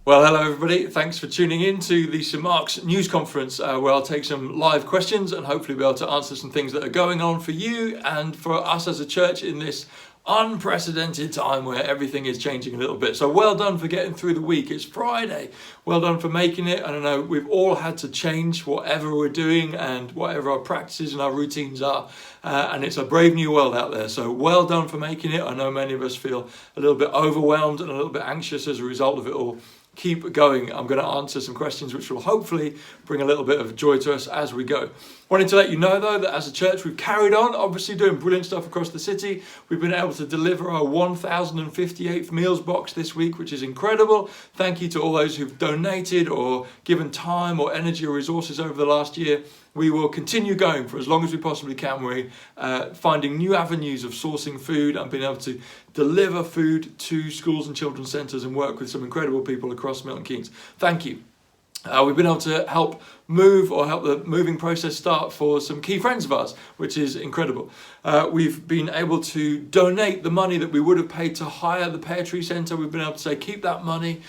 Well, hello everybody. Thanks for tuning in to the St Mark's News Conference, where I'll take some live questions and hopefully be able to answer some things that are going on for you and for us as a church in this unprecedented time where everything is changing a little bit. So well done for getting through the week. It's Friday. Well done for making it. I don't know, we've all had to change whatever we're doing and whatever our practices and our routines are. And it's a brave new world out there. So well done for making it. I know many of us feel a little bit overwhelmed and a little bit anxious as a result of it all. Keep going. I'm going to answer some questions which will hopefully bring a little bit of joy to us as we go. Wanted to let you know though that as a church we've carried on obviously doing brilliant stuff across the city. We've been able to deliver our 1058th meals box this week, which is incredible. Thank you to all those who've donated or given time or energy or resources over the last year. We will continue going for as long as we possibly can. We're finding new avenues of sourcing food and being able to deliver food to schools and children's centres and work with some incredible people across Milton Keynes. Thank you. We've been able to help move or help the moving process start for some key friends of ours, which is incredible. We've been able to donate the money that we would have paid to hire the Pear Tree Centre. We've been able to say, keep that money,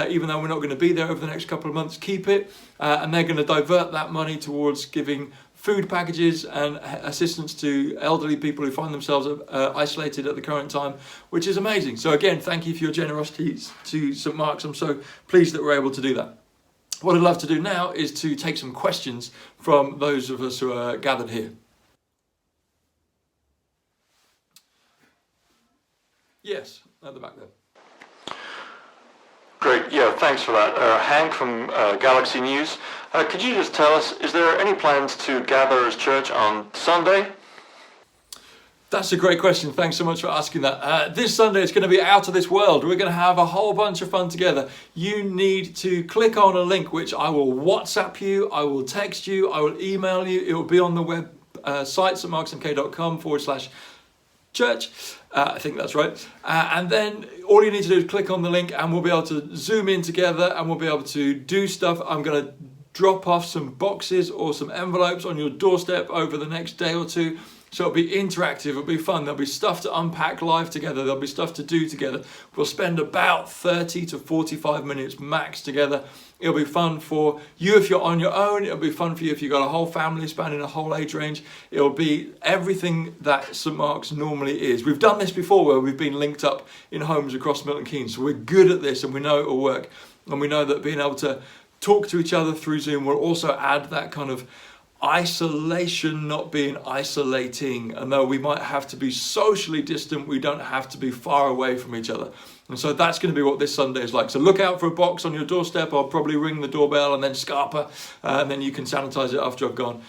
even though we're not going to be there over the next couple of months, keep it. And they're going to divert that money towards giving food packages and assistance to elderly people who find themselves isolated at the current time, which is amazing. So again, thank you for your generosity to St Mark's. I'm so pleased that we're able to do that. What I'd love to do now is to take some questions from those of us who are gathered here. Yes, at the back there. Great, yeah, thanks for that. Hank from Galaxy News. Could you just tell us, is there any plans to gather as church on Sunday? That's a great question. Thanks so much for asking that. This Sunday it's going to be out of this world. We're going to have a whole bunch of fun together. You need to click on a link which I will WhatsApp you, I will text you, I will email you. It will be on the web site, stmarksmk.com/church. I think that's right. And then all you need to do is click on the link and we'll be able to zoom in together and we'll be able to do stuff. I'm going to drop off some boxes or some envelopes on your doorstep over the next day or two. So it'll be interactive, it'll be fun, there'll be stuff to unpack live together, there'll be stuff to do together. We'll spend about 30 to 45 minutes max together. It'll be fun for you if you're on your own, it'll be fun for you if you've got a whole family spanning a whole age range. It'll be everything that St Mark's normally is. We've done this before where we've been linked up in homes across Milton Keynes, so we're good at this and we know it'll work. And we know that being able to talk to each other through Zoom will also add that kind of isolation not being isolating, and though we might have to be socially distant, we don't have to be far away from each other. And so that's going to be what this Sunday is like. So look out for a box on your doorstep. I'll probably ring the doorbell and then Scarpa, and then you can sanitize it after I've gone.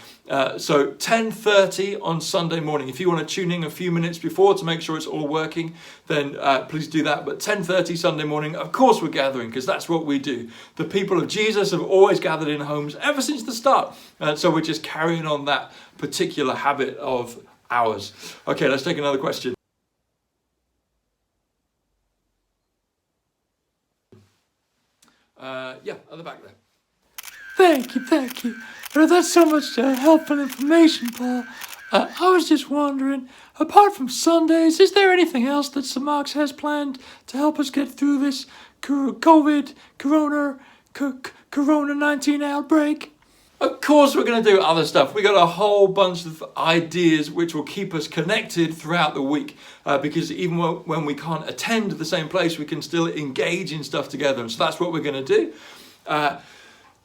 So 10:30 on Sunday morning. If you want to tune in a few minutes before to make sure it's all working, then please do that. But 10:30 Sunday morning, of course we're gathering because that's what we do. The people of Jesus have always gathered in homes ever since the start. So we're just carrying on that particular habit of ours. Okay, let's take another question. Yeah, at the back there. Thank you. That's so much helpful information, Paul. I was just wondering, apart from Sundays, is there anything else that St Mark's has planned to help us get through this Corona-19 outbreak? Of course we're going to do other stuff. We got a whole bunch of ideas which will keep us connected throughout the week, because even when we can't attend the same place, we can still engage in stuff together. And so that's what we're going to do.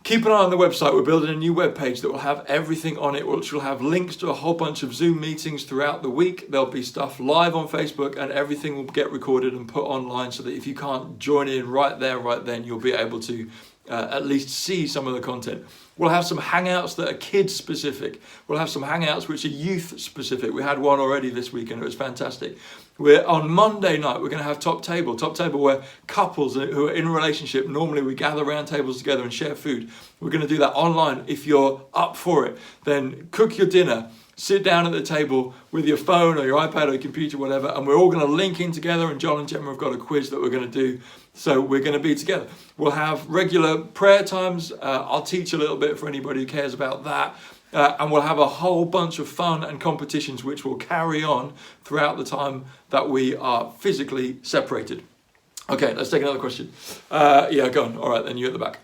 Keep an eye on the website. We're building a new webpage that will have everything on it, which will have links to a whole bunch of Zoom meetings throughout the week. There'll be stuff live on Facebook and everything will get recorded and put online so that if you can't join in right there, right then, you'll be able to at least see some of the content. We'll have some hangouts that are kids specific. We'll have some hangouts which are youth specific. We had one already this week and it was fantastic. We're on Monday night, we're going to have Top Table where couples who are in a relationship, normally we gather around tables together and share food. We're going to do that online. If you're up for it, then cook your dinner, sit down at the table with your phone or your iPad or your computer, whatever, and we're all going to link in together, and John and Gemma have got a quiz that we're going to do. So we're going to be together. We'll have regular prayer times. I'll teach a little bit for anybody who cares about that. And we'll have a whole bunch of fun and competitions which will carry on throughout the time that we are physically separated. Okay, let's take another question. Yeah, go on. All right, then you at the back.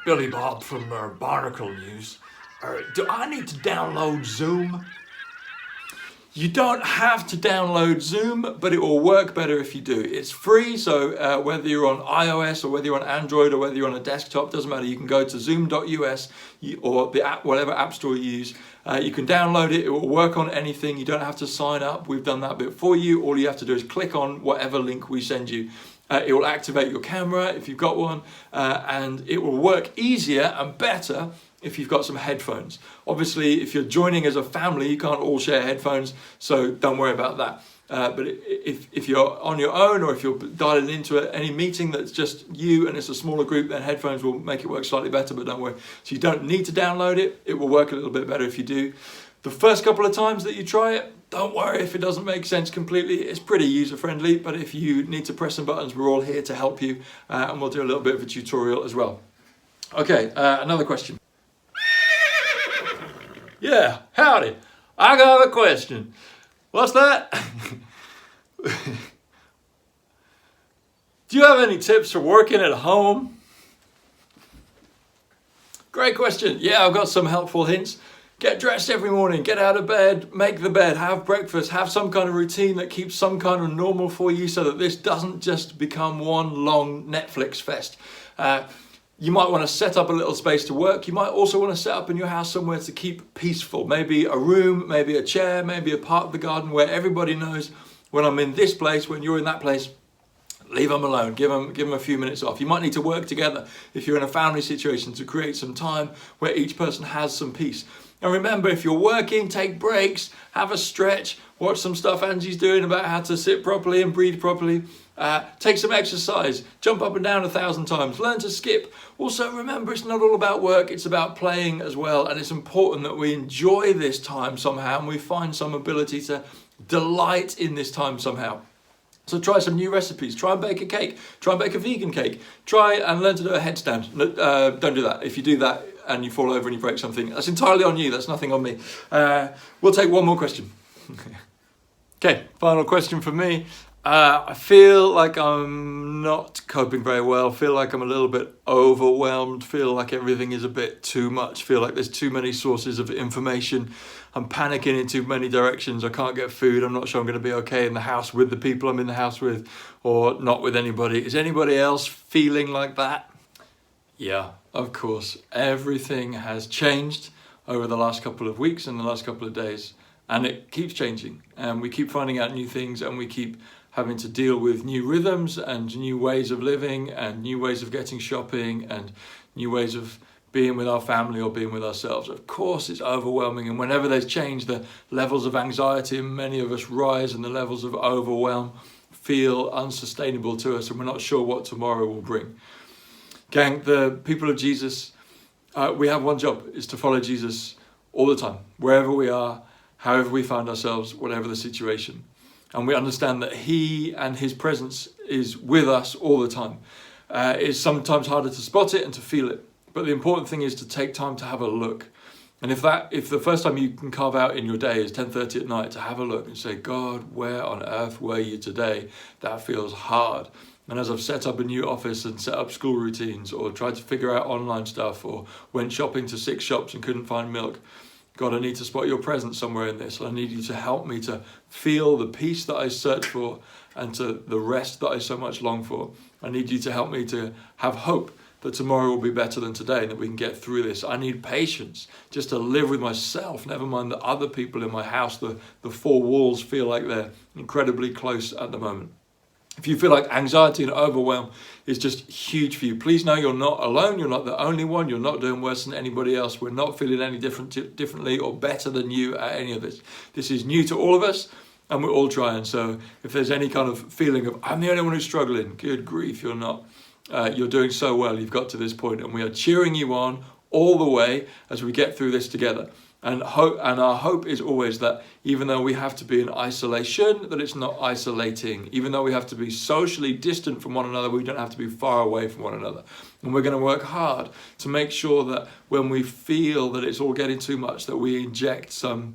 Billy Bob from Barnacle News. Do I need to download Zoom? You don't have to download Zoom, but it will work better if you do. It's free, so whether you're on iOS or whether you're on Android or whether you're on a desktop, doesn't matter. You can go to zoom.us or the app, whatever app store you use. You can download it. It will work on anything. You don't have to sign up. We've done that bit for you. All you have to do is click on whatever link we send you. It will activate your camera if you've got one, and it will work easier and better if you've got some headphones. Obviously, if you're joining as a family, you can't all share headphones, so don't worry about that. But if you're on your own, or if you're dialing into any meeting that's just you and it's a smaller group, then headphones will make it work slightly better, but don't worry. So you don't need to download it. It will work a little bit better if you do. The first couple of times that you try it, don't worry if it doesn't make sense completely. It's pretty user-friendly, but if you need to press some buttons, we're all here to help you, and we'll do a little bit of a tutorial as well. Okay, another question. Yeah, howdy. I got a question. What's that? Do you have any tips for working at home? Great question. Yeah, I've got some helpful hints. Get dressed every morning, get out of bed, make the bed, have breakfast, have some kind of routine that keeps some kind of normal for you so that this doesn't just become one long Netflix fest. You might want to set up a little space to work. You might also want to set up in your house somewhere to keep peaceful. Maybe a room, maybe a chair, maybe a part of the garden where everybody knows when I'm in this place, when you're in that place, leave them alone. Give them a few minutes off. You might need to work together if you're in a family situation to create some time where each person has some peace. And remember, if you're working, take breaks, have a stretch, watch some stuff Angie's doing about how to sit properly and breathe properly. Take some exercise, jump up and down 1,000 times, learn to skip. Also remember, it's not all about work, it's about playing as well, and it's important that we enjoy this time somehow and we find some ability to delight in this time somehow. So try some new recipes, try and bake a cake, try and bake a vegan cake, try and learn to do a headstand. Don't do that. If you do that and you fall over and you break something, that's entirely on you, that's nothing on me. We'll take one more question. Okay, final question for me. I feel like I'm not coping very well, feel like I'm a little bit overwhelmed, feel like everything is a bit too much, feel like there's too many sources of information, I'm panicking in too many directions, I can't get food, I'm not sure I'm going to be okay in the house with the people I'm in the house with, or not with anybody. Is anybody else feeling like that? Yeah, of course. Everything has changed over the last couple of weeks and the last couple of days, and it keeps changing, and we keep finding out new things, and we keep having to deal with new rhythms and new ways of living and new ways of getting shopping and new ways of being with our family or being with ourselves. Of course, it's overwhelming, and whenever there's change, the levels of anxiety in many of us rise, and the levels of overwhelm feel unsustainable to us, and we're not sure what tomorrow will bring. Gang, the people of Jesus, we have one job, is to follow Jesus all the time, wherever we are, however we find ourselves, whatever the situation. And we understand that he and his presence is with us all the time. It's sometimes harder to spot it and to feel it, but the important thing is to take time to have a look. And if the first time you can carve out in your day is 10:30 at night, to have a look and say, God, where on earth were you today? That feels hard. And as I've set up a new office and set up school routines, or tried to figure out online stuff, or went shopping to 6 shops and couldn't find milk, God, I need to spot your presence somewhere in this. I need you to help me to feel the peace that I search for and to the rest that I so much long for. I need you to help me to have hope that tomorrow will be better than today and that we can get through this. I need patience just to live with myself, never mind the other people in my house. The 4 walls feel like they're incredibly close at the moment. If you feel like anxiety and overwhelm is just huge for you, please know you're not alone. You're not the only one. You're not doing worse than anybody else. We're not feeling any differently or better than you at any of this. This is new to all of us, and we're all trying. So if there's any kind of feeling of, I'm the only one who's struggling, good grief, you're not. You're doing so well. You've got to this point, and we are cheering you on all the way as we get through this together. And our hope is always that even though we have to be in isolation, that it's not isolating. Even though we have to be socially distant from one another, we don't have to be far away from one another. And we're going to work hard to make sure that when we feel that it's all getting too much, that we inject some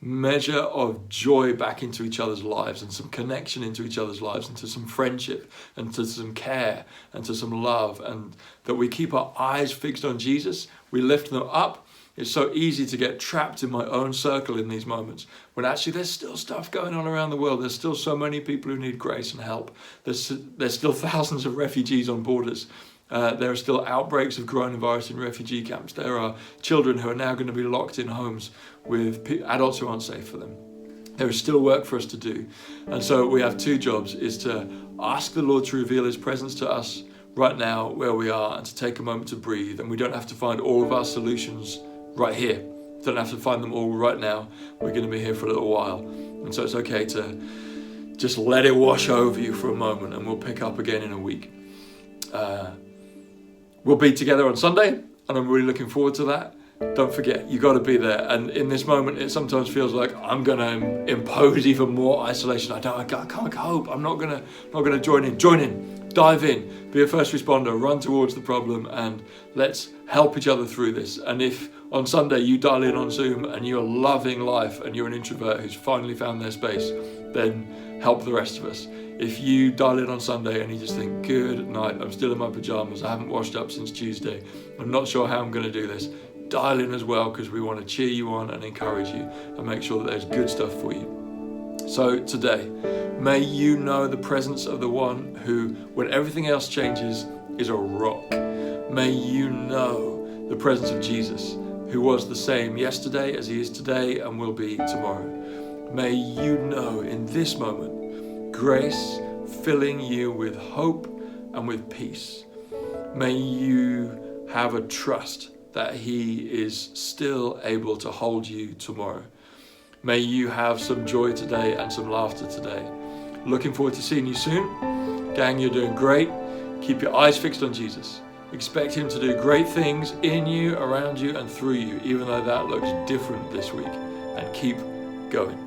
measure of joy back into each other's lives, and some connection into each other's lives, and to some friendship, and to some care, and to some love, and that we keep our eyes fixed on Jesus. We lift them up. It's so easy to get trapped in my own circle in these moments, when actually there's still stuff going on around the world. There's still so many people who need grace and help. There's still thousands of refugees on borders. There are still outbreaks of coronavirus in refugee camps. There are children who are now going to be locked in homes with adults who aren't safe for them. There is still work for us to do. And so we have two jobs, is to ask the Lord to reveal his presence to us right now where we are, and to take a moment to breathe. And we don't have to find all of our solutions right here. Don't have to find them all right now. We're going to be here for a little while. And so it's okay to just let it wash over you for a moment, and we'll pick up again in a week. We'll be together on Sunday, and I'm really looking forward to that. Don't forget, you got to be there. And in this moment, it sometimes feels like I'm going to impose even more isolation. I can't cope. I'm not going to join in. Join in, dive in, be a first responder, run towards the problem, and let's help each other through this. And if on Sunday you dial in on Zoom and you're loving life and you're an introvert who's finally found their space, then help the rest of us. If you dial in on Sunday and you just think, good night, I'm still in my pajamas, I haven't washed up since Tuesday, I'm not sure how I'm going to do this, dial in as well, because we want to cheer you on and encourage you and make sure that there's good stuff for you. So today, may you know the presence of the one who, when everything else changes, is a rock. May you know the presence of Jesus, who was the same yesterday as he is today and will be tomorrow. May you know in this moment grace filling you with hope and with peace. May you have a trust that he is still able to hold you tomorrow. May you have some joy today and some laughter today. Looking forward to seeing you soon. Gang, you're doing great. Keep your eyes fixed on Jesus. Expect him to do great things in you, around you, and through you, even though that looks different this week. And keep going.